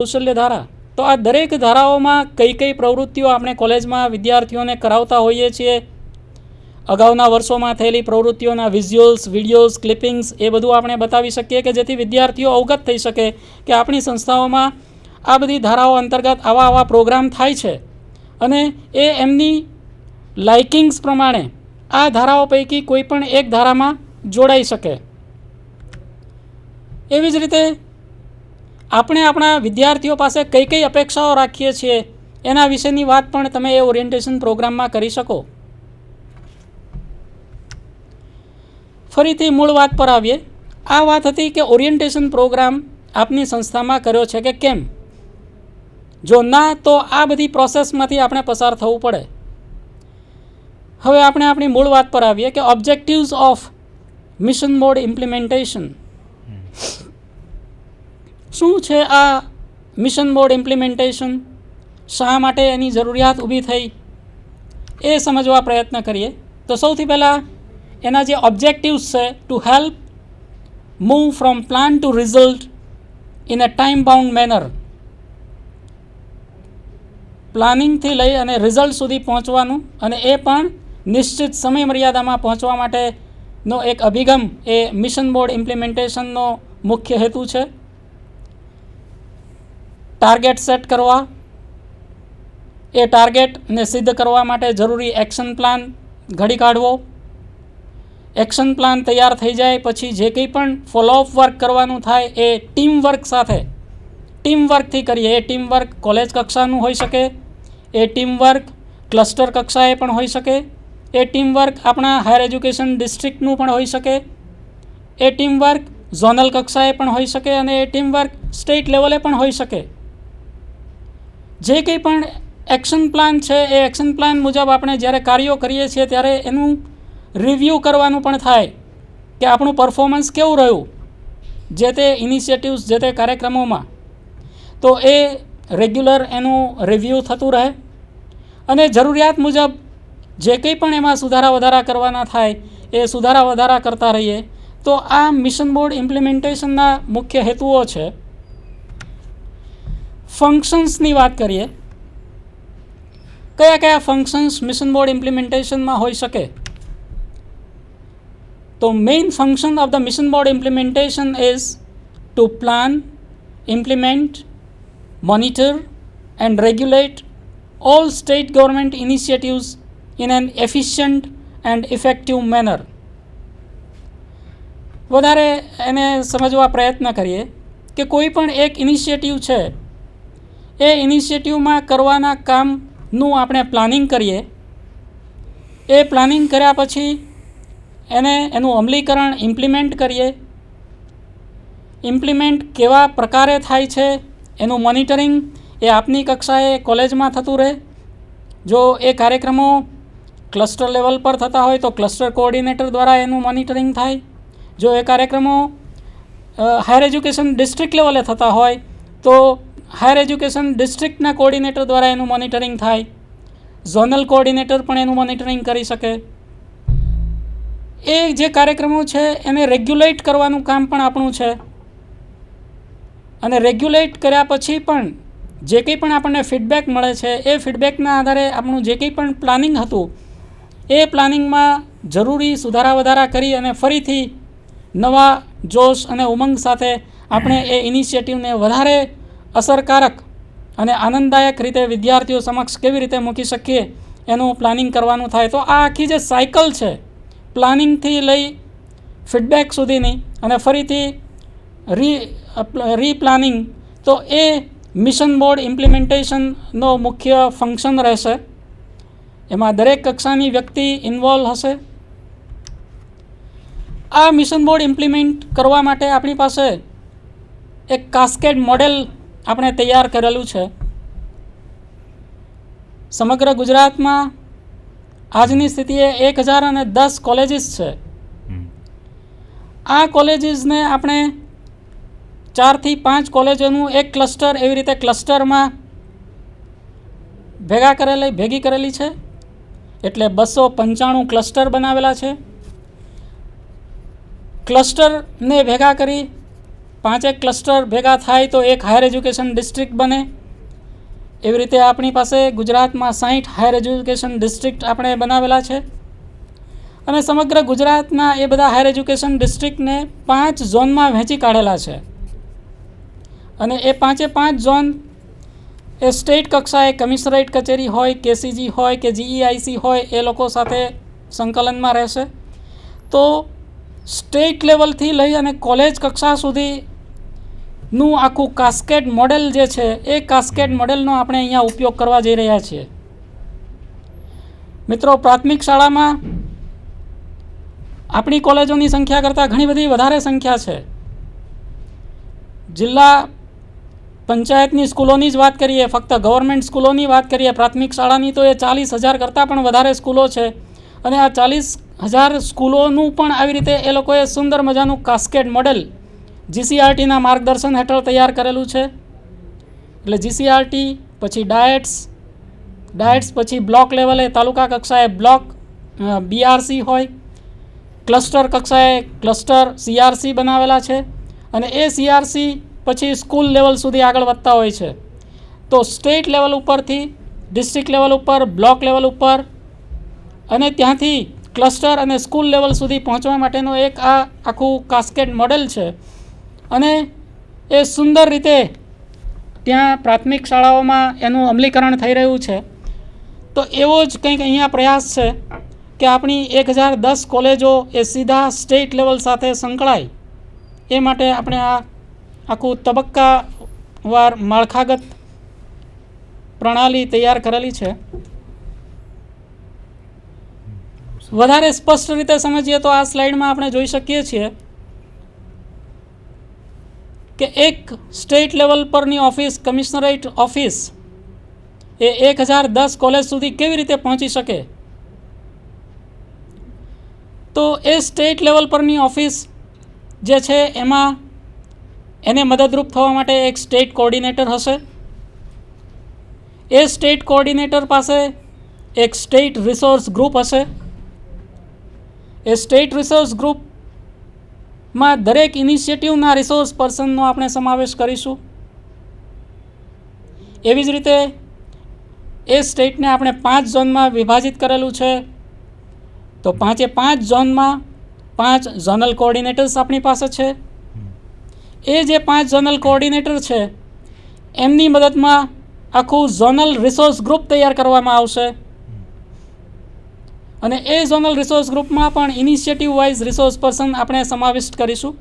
કૌશલ્ય ધારા, તો આ દરેક ધારાઓમાં કઈ કઈ પ્રવૃત્તિઓ આપણે કોલેજમાં વિદ્યાર્થીઓને કરાવતા હોઈએ છીએ, અગાઉના વર્ષોમાં થયેલી પ્રવૃત્તિઓના વિઝ્યુઅલ્સ, વિડીયોઝ, ક્લિપિંગ્સ એ બધું આપણે બતાવી શકીએ કે જેથી વિદ્યાર્થીઓ અવગત થઈ શકે કે આપણી સંસ્થાઓમાં આ બધી ધારાઓ અંતર્ગત આવા પ્રોગ્રામ થાય છે અને એ એમની લાઇકિંગ્સ પ્રમાણે આ ધારાઓ પૈકી કોઈ પણ એક ધારામાં જોડાઈ શકે. એવી જ રીતે આપણે આપણા વિદ્યાર્થીઓ પાસે કઈ કઈ અપેક્ષાઓ રાખીએ છીએ એના વિશેની વાત પણ તમે એ ઓરિએન્ટેશન પ્રોગ્રામમાં કરી શકો. ફરીથી મૂળ વાત પર આવીએ. આ વાત હતી કે ઓરિએન્ટેશન પ્રોગ્રામ આપની સંસ્થામાં કર્યો છે કે કેમ. જો ના, તો આ બધી પ્રોસેસમાંથી આપણે પસાર થવું પડે. હવે આપણે આપણી મૂળ વાત પર આવીએ કે objectives of mission mode implementation. શું છે આ મિશન મોડ ઇમ્પ્લિમેન્ટેશન? શા માટે એની જરૂરિયાત ઊભી થઈ એ સમજવા પ્રયત્ન કરીએ. તો સૌથી પહેલાં એના જે ઓબ્જેક્ટિવ્સ છે, to help move from plan to result in a time bound manner. પ્લાનિંગથી લઈ અને રિઝલ્ટ સુધી પહોંચવાનું, અને એ પણ નિશ્ચિત સમય મર્યાદામાં પહોંચવા માટેનો એક અભિગમ એ મિશન મોડ ઇમ્પ્લિમેન્ટેશનનો મુખ્ય હેતુ છે. ટાર્ગેટ સેટ કરવા, એ ટાર્ગેટને સિદ્ધ કરવા માટે જરૂરી એક્શન પ્લાન ઘડી કાઢવો. એક્શન પ્લાન તૈયાર થઈ જાય પછી જે કંઈ પણ ફોલોઅપ વર્ક કરવાનું થાય એ ટીમ વર્ક સાથે, ટીમ વર્કથી કરીએ. એ ટીમ વર્ક કોલેજ કક્ષાનું હોઈ શકે, એ ટીમ વર્ક ક્લસ્ટર કક્ષાએ પણ હોઈ શકે, એ ટીમ વર્ક આપણા હાયર એજ્યુકેશન ડિસ્ટ્રિક્ટનું પણ હોઈ શકે, એ ટીમ વર્ક ઝોનલ કક્ષાએ પણ હોઈ શકે, અને એ ટીમ વર્ક સ્ટેટ લેવલે પણ હોઈ શકે. જે કંઈ પણ એક્શન પ્લાન છે એ એક્શન પ્લાન મુજબ આપણે જ્યારે કાર્યો કરીએ છીએ ત્યારે એનું રિવ્યૂ કરવાનું પણ થાય કે આપણું પરફોર્મન્સ કેવું રહ્યું જે તે ઇનિશિયેટિવ્સ, જે તે કાર્યક્રમોમાં. તો એ રેગ્યુલર એનું રિવ્યૂ થતું રહે અને જરૂરિયાત મુજબ જે કંઈ પણ એમાં સુધારા વધારા કરવાના થાય એ સુધારા વધારા કરતા રહીએ. તો આ મિશન મોડ ઇમ્પ્લિમેન્ટેશનના મુખ્ય હેતુઓ છે. ફંક્શન્સની વાત કરીએ. કયા કયા ફંક્શન્સ મિશન મોડ ઇમ્પ્લિમેન્ટેશનમાં હોઈ શકે? તો main function of the mission mode implementation is to plan, implement, monitor and regulate all state government initiatives in an efficient and effective manner. વધારે એને સમજવા પ્રયત્ન કરીએ કે કોઈ પણ એક ઇનિશિયેટિવ છે એ ઇનિશિયેટિવમાં કરવાના કામનું આપણે પ્લાનિંગ કરીએ. એ પ્લાનિંગ કર્યા પછી એનું અમલીકરણ, ઇમ્પ્લિમેન્ટ કરીએ. ઇમ્પ્લિમેન્ટ કેવા પ્રકારે થાય છે એનું મોનિટરિંગ એ આપની કક્ષાએ કોલેજમાં થતું રહે. જો એ કાર્યક્રમો ક્લસ્ટર લેવલ પર થતા હોય તો ક્લસ્ટર કોઓર્ડિનેટર દ્વારા એનું મોનિટરિંગ થાય. જો એ કાર્યક્રમો હાયર એજ્યુકેશન ડિસ્ટ્રિક્ટ લેવલે થતા હોય તો હાયર એજ્યુકેશન ડિસ્ટ્રિક્ટના કોઓર્ડિનેટર દ્વારા એનું મોનિટરિંગ થાય. ઝોનલ કોઓર્ડિનેટર પણ એનું મોનિટરિંગ કરી શકે. એ જે કાર્યક્રમો છે એને રેગ્યુલેટ કરવાનું કામ પણ આપણું છે. અને રેગ્યુલેટ કર્યા પછી પણ જે કંઈ પણ આપણને ફીડબેક મળે છે એ ફીડબેકના આધારે આપણું જે કંઈ પણ પ્લાનિંગ હતું એ પ્લાનિંગમાં જરૂરી સુધારા વધારા કરી અને ફરીથી નવા જોશ અને ઉમંગ સાથે આપણે એ ઇનિશિયેટિવને વધારે અસરકારક અને આનંદદાયક રીતે વિદ્યાર્થીઓ સમક્ષ કેવી રીતે મૂકી શકીએ એનું પ્લાનિંગ કરવાનું થાય. તો આ આખી જે સાયકલ છે પ્લાનિંગથી લઈ ફીડબેક સુધીની અને ફરીથી રીપ્લાનિંગ, તો એ મિશન મોડ ઇમ્પ્લિમેન્ટેશનનો મુખ્ય ફંક્શન રહેશે. એમાં દરેક કક્ષાની વ્યક્તિ ઇન્વોલ્વ હશે. આ મિશન મોડ ઇમ્પ્લિમેન્ટ કરવા માટે આપણી પાસે એક કાસ્કેડ મોડેલ આપણે તૈયાર કરેલું છે. સમગ્ર ગુજરાતમાં આજની સ્થિતિએ 1010 કોલેજીસ છે. આ કોલેજીસને આપણે 4 થી 5 કોલેજોનું એક ક્લસ્ટર, એવી રીતે ક્લસ્ટરમાં ભેગી કરેલી છે. એટલે 295 ક્લસ્ટર બનાવેલા છે. ક્લસ્ટરને ભેગા કરી 5 ક્લસ્ટર ભેગા થાય તો એક હાયર એજ્યુકેશન ડિસ્ટ્રિક્ટ બને. એવી રીતે આપણી પાસે ગુજરાતમાં 60 હાયર એજ્યુકેશન ડિસ્ટ્રિક્ટ આપણે બનાવેલા છે અને સમગ્ર ગુજરાતના એ બધા હાયર એજ્યુકેશન ડિસ્ટ્રિક્ટને 5 ઝોનમાં વહેંચી કાઢેલા છે અને એ 5 ઝોન એ સ્ટેટ કક્ષાએ કમિશનરેટ કચેરી હોય, કેસીજી હોય કે જીઈઆઈસી હોય એ લોકો સાથે સંકલનમાં રહેશે. તો સ્ટેટ લેવલથી લઈ અને કોલેજ કક્ષા સુધીનું આખું કાસ્કેડ મોડેલ જે છે એ કાસ્કેડ મોડેલનો આપણે અહીંયા ઉપયોગ કરવા જઈ રહ્યા છીએ. મિત્રો, પ્રાથમિક શાળામાં આપણી કોલેજોની સંખ્યા કરતાં ઘણી બધી વધારે સંખ્યા છે. જિલ્લા પંચાયતની સ્કૂલોની જ વાત કરીએ, ફક્ત ગવર્મેન્ટ સ્કૂલોની વાત કરીએ પ્રાથમિક શાળાની, તો એ 40,000 કરતાં પણ વધારે સ્કૂલો છે અને આ 40,000 સ્કૂલોનું પણ આવી રીતે એ લોકોએ સુંદર મજાનું કાસ્કેડ મોડેલ જીસીઆરટીના માર્ગદર્શન હેઠળ તૈયાર કરેલું છે. એટલે જીસીઆરટી પછી ડાયટ્સ પછી બ્લોક લેવલે તાલુકા કક્ષાએ બ્લોક બીઆરસી હોય, ક્લસ્ટર કક્ષાએ ક્લસ્ટર સીઆરસી બનાવેલા છે અને એ સીઆરસી પછી સ્કૂલ લેવલ સુધી આગળ વધતા હોય છે. તો સ્ટેટ લેવલ ઉપરથી ડિસ્ટ્રિક્ટ લેવલ ઉપર, બ્લોક લેવલ ઉપર અને ત્યાંથી ક્લસ્ટર અને સ્કૂલ લેવલ સુધી પહોંચવા માટેનો એક આ આખું કાસ્કેડ મોડેલ છે અને એ સુંદર રીતે ત્યાં પ્રાથમિક શાળાઓમાં એનું અમલીકરણ થઈ રહ્યું છે. તો એવો જ કંઈક અહીંયા પ્રયાસ છે કે આપણી 1010 કોલેજો એ સીધા સ્ટેટ લેવલ સાથે સંકળાય એ માટે આપણે આ આખું તબક્કાવાર માળખાગત પ્રણાલી તૈયાર કરેલી છે. વધારે સ્પષ્ટ રીતે સમજીએ તો આ સ્લાઇડમાં આપણે જોઈ શકીએ છીએ કે એક સ્ટેટ લેવલ પરની ઓફિસ, કમિશનરેટ ઓફિસ એ 1010 કોલેજ સુધી કેવી રીતે પહોંચી શકે. તો એ સ્ટેટ લેવલ પરની ઓફિસ જે છે એમાં એને મદદરૂપ થવા માટે એક સ્ટેટ કોઓર્ડિનેટર હશે. એ સ્ટેટ કોઓર્ડિનેટર પાસે એક સ્ટેટ રિસોર્સ ગ્રુપ હશે. એ સ્ટેટ રિસોર્સ ગ્રુપમાં દરેક ઇનિશિયેટિવના રિસોર્સ પર્સનનો આપણે સમાવેશ કરીશું. એવી જ રીતે એ સ્ટેટને આપણે 5 ઝોનમાં વિભાજિત કરેલું છે. તો 5 ઝોનમાં 5 ઝોનલ કોઓર્ડિનેટર્સ આપણી પાસે છે. એ જે 5 ઝોનલ કોઓર્ડિનેટર છે એમની મદદમાં આખું ઝોનલ રિસોર્સ ગ્રુપ તૈયાર કરવામાં આવશે અને એ ઝોનલ રિસોર્સ ગ્રુપમાં પણ ઇનિશિયેટિવ વાઇઝ રિસોર્સ પર્સન આપણે સમાવિષ્ટ કરીશું.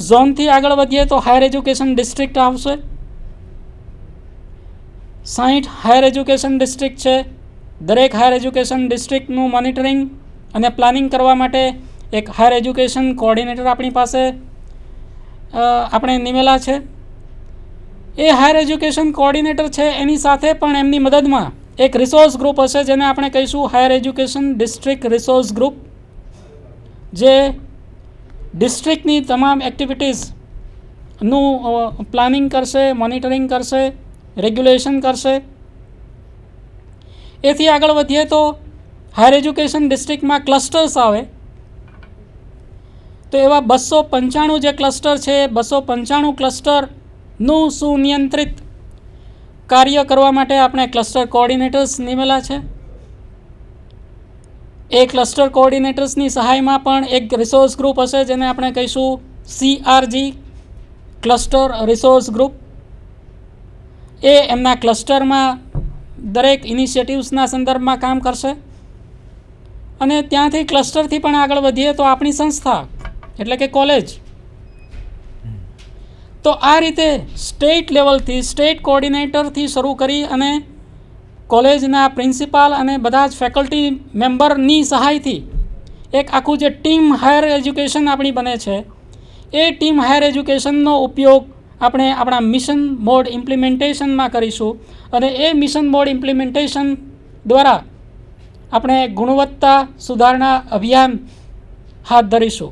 ઝોનથી આગળ વધીએ તો હાયર એજ્યુકેશન ડિસ્ટ્રિક્ટ આવશે. 60 હાયર એજ્યુકેશન ડિસ્ટ્રિક્ટ છે. દરેક હાયર એજ્યુકેશન ડિસ્ટ્રિક્ટનું મોનિટરિંગ અને પ્લાનિંગ કરવા માટે એક હાયર એજ્યુકેશન કોઓર્ડિનેટર આપણી પાસે આપણે નિમેલા છે. એ હાયર એજ્યુકેશન કોઓર્ડિનેટર છે એની સાથે પણ એમની મદદમાં એક રિસોર્સ ગ્રુપ હશે જેને આપણે કહીશું higher education district resource group, જે ડિસ્ટ્રિક્ટની તમામ એક્ટિવિટીઝનું પ્લાનિંગ કરશે, મોનિટરિંગ કરશે, રેગ્યુલેશન કરશે. એથી આગળ વધીએ તો હાયર એજ્યુકેશન ડિસ્ટ્રિક્ટમાં ક્લસ્ટર્સ આવે. તો એવા 295 જે ક્લસ્ટર છે 295 ક્લસ્ટરનું સુનિયંત્રિત કાર્ય કરવા માટે આપણે ક્લસ્ટર કોઓર્ડિનેટર્સ નિમેલા છે. એ ક્લસ્ટર કોઓર્ડિનેટર્સની સહાયમાં પણ એક રિસોર્સ ગ્રુપ હશે જેને આપણે કહીશું CRG, ક્લસ્ટર રિસોર્સ ગ્રુપ. એ એમના ક્લસ્ટરમાં દરેક ઇનિશિયેટિવ્સના સંદર્ભમાં કામ કરશે અને ત્યાંથી ક્લસ્ટરથી પણ આગળ વધીએ તો આપણી સંસ્થા એટલે કે કોલેજ. તો આ રીતે સ્ટેટ લેવલથી સ્ટેટ કોઓર્ડિનેટરથી શરૂ કરી અને કોલેજના પ્રિન્સિપાલ અને બધા જ ફેકલ્ટી મેમ્બરની સહાયથી એક આખું જે ટીમ હાયર એજ્યુકેશન આપણી બને છે એ ટીમ હાયર એજ્યુકેશનનો ઉપયોગ આપણે આપણા મિશન મોડ ઇમ્પ્લિમેન્ટેશનમાં કરીશું અને એ મિશન મોડ ઇમ્પ્લિમેન્ટેશન દ્વારા આપણે ગુણવત્તા સુધારણા અભિયાન હાથ ધરીશું.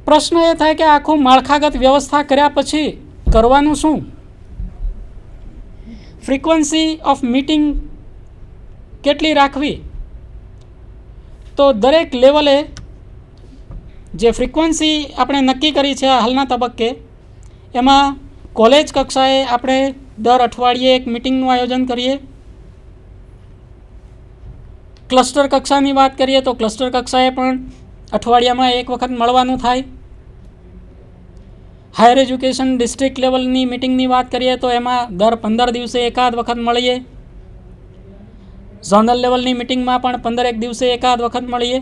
પ્રશ્ન એ થાય કે આખું માળખાગત વ્યવસ્થા કર્યા પછી કરવાનું શું? ફ્રીક્વન્સી ઓફ મીટિંગ કેટલી રાખવી? તો દરેક લેવલે જે ફ્રિકવન્સી આપણે નક્કી કરી છે હાલના તબક્કે, એમાં કોલેજ કક્ષાએ આપણે દર અઠવાડિયે એક મિટિંગનું આયોજન કરીએ. ક્લસ્ટર કક્ષાની વાત કરીએ તો ક્લસ્ટર કક્ષાએ પણ અઠવાડિયામાં એક વખત મળવાનું થાય. હાયર એજ્યુકેશન ડિસ્ટ્રિક્ટ લેવલની મિટિંગની વાત કરીએ તો એમાં દર 15 દિવસે એકાદ વખત મળીએ. ઝોનલ લેવલની મિટિંગમાં પણ 15 દિવસે એકાદ વખત મળીએ.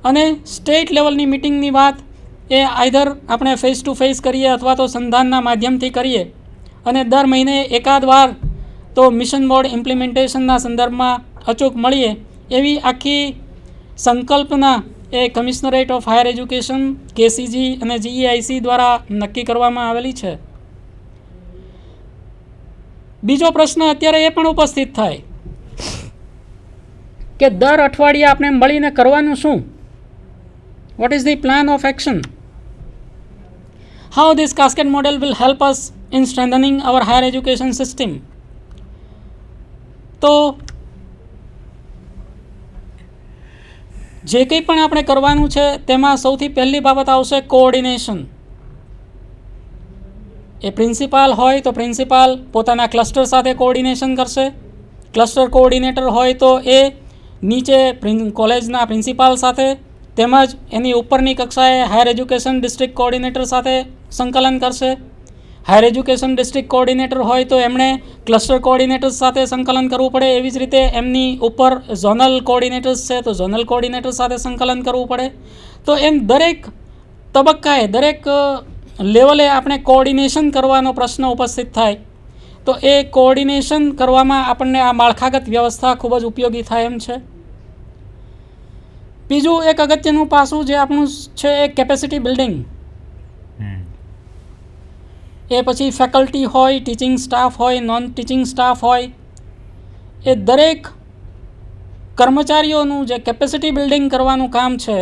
અને સ્ટેટ લેવલની મિટિંગની વાત એ આઈધર આપણે ફેસ ટુ ફેસ કરીએ અથવા તો સંધાનના માધ્યમથી કરીએ. અને દર મહિને એકાદ વાર તો મિશન બોર્ડ ઇમ્પ્લિમેન્ટેશનના સંદર્ભમાં અચૂક મળીએ, એવી આખી સંકલ્પના એ commissionerate of higher education, KCG અને જીઈઆઈસી દ્વારા નક્કી કરવામાં આવેલી છે. બીજો પ્રશ્ન અત્યારે એ પણ ઉપસ્થિત થાય કે દર અઠવાડિયે આપણે મળીને કરવાનું શું? What is the plan of action? How this cascade model will help us in strengthening our higher education system? તો જે કંઈ પણ આપણે કરવાનું છે તેમાં સૌથી પહેલી બાબત આવશે કોઓર્ડિનેશન. એ પ્રિન્સિપાલ હોય તો પ્રિન્સિપાલ પોતાના ક્લસ્ટર સાથે કોઓર્ડિનેશન કરશે. ક્લસ્ટર કોઓર્ડિનેટર હોય તો એ નીચે કોલેજના પ્રિન્સિપાલ સાથે તેમજ એની ઉપરની કક્ષાએ હાયર એજ્યુકેશન ડિસ્ટ્રિક્ટ કોઓર્ડિનેટર સાથે સંકલન કરશે. હાયર એજ્યુકેશન ડિસ્ટ્રિક્ટ કોઓર્ડિનેટર હોય તો એમણે ક્લસ્ટર કોઓર્ડિનેટર્સ સાથે સંકલન કરવું પડે. એવી જ રીતે એમની ઉપર ઝોનલ કોઓર્ડિનેટર્સ છે તો ઝોનલ કોઓર્ડિનેટર સાથે સંકલન કરવું પડે. તો એમ દરેક તબક્કાએ, દરેક લેવલે આપણે કોઓર્ડિનેશન કરવાનો પ્રશ્ન ઉપસ્થિત થાય. તો એ કોઓર્ડિનેશન કરવામાં આપણને આ માળખાગત વ્યવસ્થા ખૂબ જ ઉપયોગી થાય એમ છે. બીજું એક અગત્યનું પાસું જે આપણું છે એ કેપેસિટી બિલ્ડિંગ. એ પછી ફેકલ્ટી હોય, ટીચિંગ સ્ટાફ હોય, નોન ટીચિંગ સ્ટાફ હોય, એ દરેક કર્મચારીઓનું જે કેપેસિટી બિલ્ડિંગ કરવાનું કામ છે,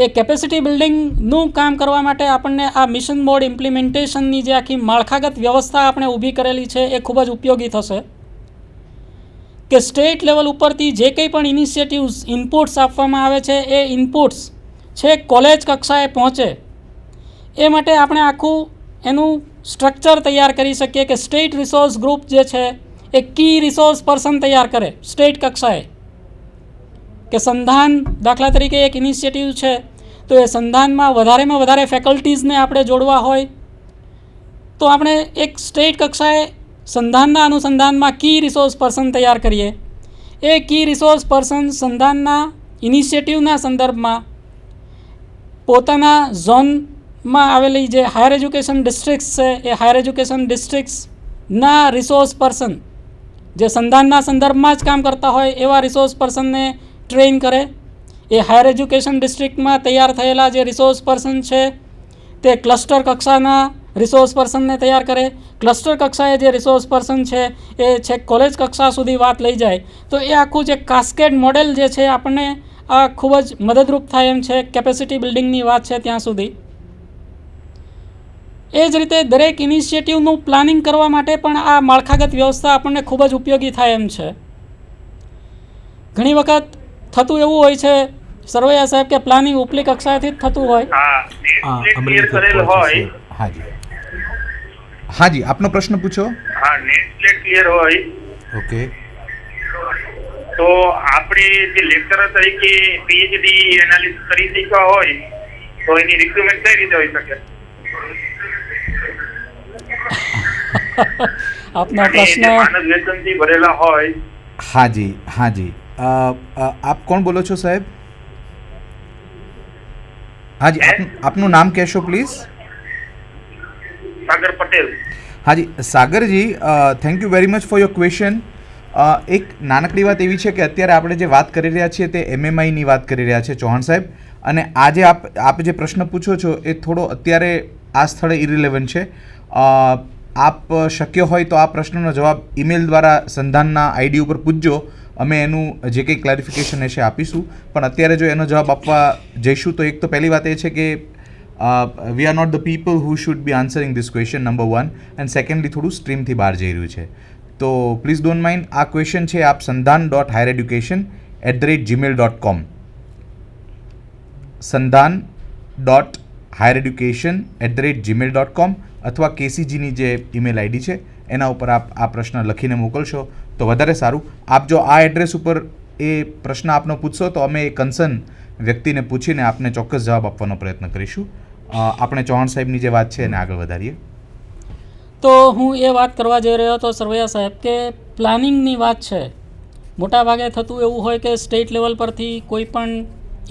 એ કેપેસિટી બિલ્ડિંગનું કામ કરવા માટે આપણને આ મિશન બોર્ડ ઇમ્પ્લિમેન્ટેશનની જે આખી માળખાગત વ્યવસ્થા આપણે ઊભી કરેલી છે એ ખૂબ જ ઉપયોગી થશે. કે સ્ટેટ લેવલ ઉપરથી જે કંઈ પણ ઇનિશિયેટિવ્સ, ઇનપુટ્સ આપવામાં આવે છે એ ઇનપુટ્સ છે કોલેજ કક્ષાએ પહોંચે એ માટે આપણે આખું એનું સ્ટ્રક્ચર તૈયાર કરી શકીએ કે સ્ટેટ રિસોર્સ ગ્રુપ જે છે એ કી રિસોર્સ પર્સન તૈયાર કરે સ્ટેટ કક્ષાએ. કે સંધાન દાખલા તરીકે એક ઇનિશિયેટિવ છે તો એ સંધાનમાં વધારેમાં વધારે ફેકલ્ટીઝને આપણે જોડવા હોય તો આપણે એક સ્ટેટ કક્ષાએ સંધાનના અનુસંધાનમાં કી રિસોર્સ પર્સન તૈયાર કરીએ. એ કી રિસોર્સ પર્સન સંધાનના ઇનિશિયેટિવના સંદર્ભમાં પોતાના ઝોનમાં આવેલી જે હાયર એજ્યુકેશન ડિસ્ટ્રિક્ટ્સ છે એ હાયર એજ્યુકેશન ડિસ્ટ્રિક્ટ્સના રિસોર્સ પર્સન જે સંધાનના સંદર્ભમાં જ કામ કરતા હોય એવા રિસોર્સ પર્સનને ટ્રેન કરે. એ હાયર એજ્યુકેશન ડિસ્ટ્રિક્ટમાં તૈયાર થયેલા જે રિસોર્સ પર્સન છે તે ક્લસ્ટર કક્ષાના રિસોર્સ પર્સનને તૈયાર કરે. ક્લસ્ટર કક્ષાએ જે રિસોર્સ પર્સન છે એ છેક કોલેજ કક્ષા સુધી વાત લઈ જાય. તો એ આખું જે કાસ્કેડ મોડેલ જે છે આપણને આ ખૂબ જ મદદરૂપ થાય એમ છે કેપેસિટી બિલ્ડિંગની વાત છે ત્યાં સુધી. એ જ રીતે દરેક ઇનિશિયેટિવનું પ્લાનિંગ કરવા માટે પણ આ માળખાગત વ્યવસ્થા આપણને ખૂબ જ ઉપયોગી થાય એમ છે. ઘણી વખત થતું એવું હોય છે સરવૈયા સાહેબ કે પ્લાનિંગ ઉપલી કક્ષાએથી જ થતું હોય. હાજી, આપનો પ્રશ્ન પૂછો. હા, નેટ સ્લેટ ક્લિયર હોય. ઓકે. તો આપણે જે લેક્ચરર તરીકે પીએચડી એનાલિસિસ કરી શીખવા હોય તો એની રિક્રુટમેન્ટ કઈ રીતે હોઈ શકે? આપનો પ્રશ્ન માનદ વેતનથી ભરેલા હોય. હાજી, હાજી. આપ કોણ બોલો છો સાહેબ? હાજી, આપનું નામ કહેશો પ્લીઝ? સાગર પટેલ. હાજી સાગરજી, thank you very much for your question. એક નાનકડી વાત એવી છે કે અત્યારે આપણે જે વાત કરી રહ્યા છીએ તે MMIની વાત કરી રહ્યા છે ચૌહાણ સાહેબ, અને આજે આપ જે પ્રશ્ન પૂછો છો એ થોડો અત્યારે આ સ્થળે ઇરિલેવન્ટ છે. આપ શક્ય હોય તો આ પ્રશ્નનો જવાબ ઈમેલ દ્વારા સંધાનના આઈડી ઉપર પૂછજો. અમે એનું જે કંઈ ક્લેરિફિકેશન હશે આપીશું. પણ અત્યારે જો એનો જવાબ આપવા જઈશું તો એક તો પહેલી વાત એ છે કે we are not the people who should be answering this question, number 1. And secondly થોડું સ્ટ્રીમથી બહાર જઈ રહ્યું છે. તો પ્લીઝ ડોન્ટ માઇન્ડ. આ ક્વેશ્ચન છે આપ સંધાન.highereducation sandan@gmail.com sandan.highereducation@gmail.com અથવા કેસીજીની જે ઈમેલ આઈડી છે એના ઉપર આપ આ પ્રશ્ન લખીને મોકલશો તો વધારે સારું. આપ જો આ એડ્રેસ ઉપર એ પ્રશ્ન આપનો પૂછશો તો અમે એ કન્સર્ન વ્યક્તિને પૂછીને આપને ચોક્કસ જવાબ આપવાનો પ્રયત્ન કરીશું. આપણે ચૌહાણ સાહેબની જે વાત છે એને આગળ વધારીએ. તો હું એ વાત કરવા જઈ રહ્યો હતો સરવૈયા સાહેબ કે પ્લાનિંગની વાત છે. મોટાભાગે થતું એવું હોય કે સ્ટેટ લેવલ પરથી કોઈ પણ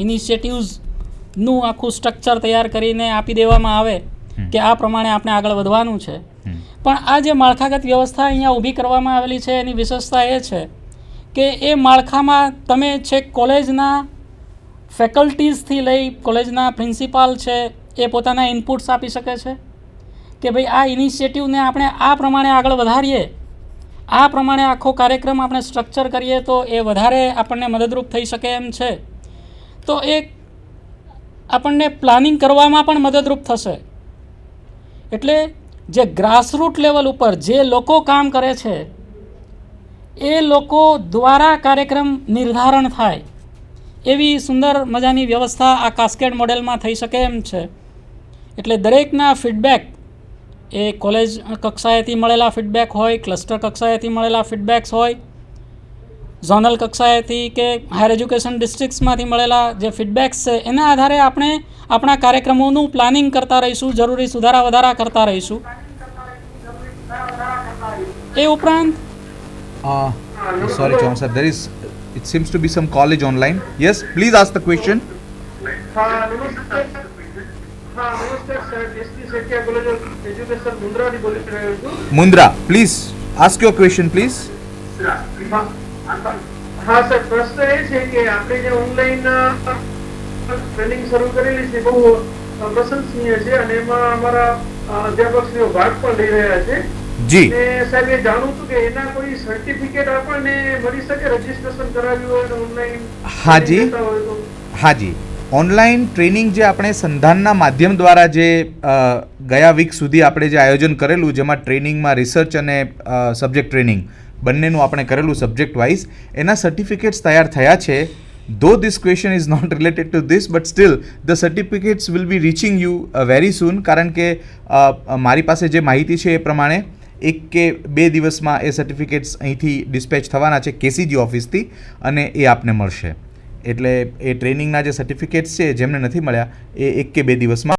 ઇનિશિયેટિવ્સનું આખું સ્ટ્રક્ચર તૈયાર કરીને આપી દેવામાં આવે કે આ પ્રમાણે આપણે આગળ વધવાનું છે. પણ આ જે માળખાગત વ્યવસ્થા અહીંયા ઊભી કરવામાં આવેલી છે એની વિશેષતા એ છે કે એ માળખામાં તમે છેક કોલેજના ફેકલ્ટીઝથી લઈ કોલેજના પ્રિન્સિપાલ છે એ પોતાના ઇનપુટ્સ આપી શકે છે કે ભાઈ આ ઇનિશિયેટિવને આપણે આ પ્રમાણે આગળ વધારીએ, આ પ્રમાણે આખો કાર્યક્રમ આપણે સ્ટ્રક્ચર કરીએ તો એ વધારે આપણને મદદરૂપ થઈ શકે એમ છે. તો એ આપણને પ્લાનિંગ કરવામાં પણ મદદરૂપ થશે. એટલે જે ગ્રાસરૂટ લેવલ ઉપર જે લોકો કામ કરે છે એ લોકો દ્વારા કાર્યક્રમ નિર્ધારણ થાય એવી સુંદર મજાની વ્યવસ્થા આ કાસ્કેડ મોડેલમાં થઈ શકે એમ છે. એટલે દરેકના ફીડબેક એ કોલેજ કક્ષાએથી મળેલા ફીડબેક હોય, ક્લસ્ટર કક્ષાએથી મળેલા ફીડબેક્સ હોય, ઝોનલ કક્ષાએથી કે હાયર એજ્યુકેશન ડિસ્ટ્રિક્ટ્સમાંથી મળેલા જે ફીડબેક્સ છે એના આધારે આપણે આપણા કાર્યક્રમોનું પ્લાનિંગ કરતા રહીશું, જરૂરી સુધારા વધારા કરતા રહીશું. એ ઉપરાંત sorry Chauhan sir, it seems to be some college online. Yes, please ask the question. નમસ્કાર સાહેબ, SP Sethia college of education મુન્દ્રાથી બોલી રહ્યો છું. Mundra, please ask your question please. હા સર, પ્રશ્ન એ છે કે આપણે જે ઓનલાઈન ટ્રેનિંગ શરૂ કરેલી છે બહુ પ્રશંસનીય છે અને એમાં અમારા અધ્યાપકશ્રીઓ ભાગ પણ લઈ રહ્યા છે. જી ને સાહેબ એ જાણવું હતું કે એના કોઈ સર્ટિફિકેટ આપણને મળી શકે રજીસ્ટ્રેશન કરાવ્યું હોય અને ઓનલાઈન? હાજી હાજી ઓનલાઈન ટ્રેનિંગ જે આપણે સંધાનના માધ્યમ દ્વારા જે ગયા વીક સુધી આપણે જે આયોજન કરેલું જેમાં ટ્રેનિંગમાં રિસર્ચ અને સબ્જેક્ટ ટ્રેનિંગ બંનેનું આપણે કરેલું સબ્જેક્ટ વાઇઝ એના સર્ટિફિકેટ્સ તૈયાર થયા છે. Though this question is not related to this, but still the certificates will be reaching you very soon. કારણ કે મારી પાસે જે માહિતી છે એ પ્રમાણે 1 કે 2 દિવસમાં એ સર્ટિફિકેટ્સ અહીંથી ડિસ્પેચ થવાના છે કેસીજી ઓફિસથી અને એ આપને મળશે. એટલે એ ટ્રેનિંગના જે સર્ટિફિકેટ્સ છે જેમને નથી મળ્યા એ 1 કે 2 દિવસમાં